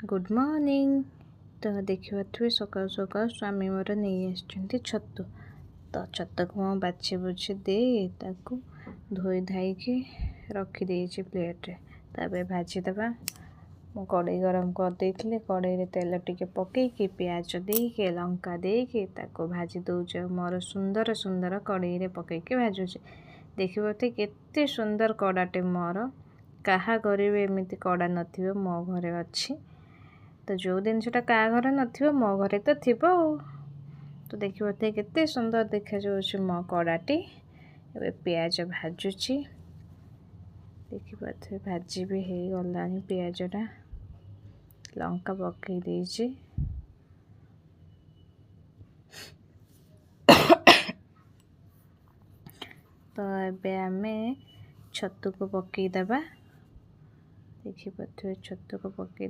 Good morning. तो देखिए सकाल सकाल स्वामी मोर नहीं आसछन्ती छतु। तो छतु को मैं बाछी बुछी दे ताकू धोई धाई के रखी देछि प्लेट रे। भाजीदबा मु कड़ई गरम कर देइथिले। कड़ई रे तेल टिके पकेइकी प्याज देके लंका देके ताको भाजी दउछ। मोर सुंदर सुंदर कड़ई रे पकेइकी भाजुछि। देखिबो ते केते सुंदर कड़ाटे मोर। काहा घरे भी एमती कड़ा नथिबो, मो घरे अछि। तो जो दिन से क्या घर न मो घरे तो थी। तो देखिए केते सुंदर देखा जाऊँ मो कड़ाटी। ए पियाज भाजुची देखिए भाजी भी हो गला पियाजटा लंका पकई देछि। तो एबे आमे छतु को पकई दबा। देखिए छतु को पकई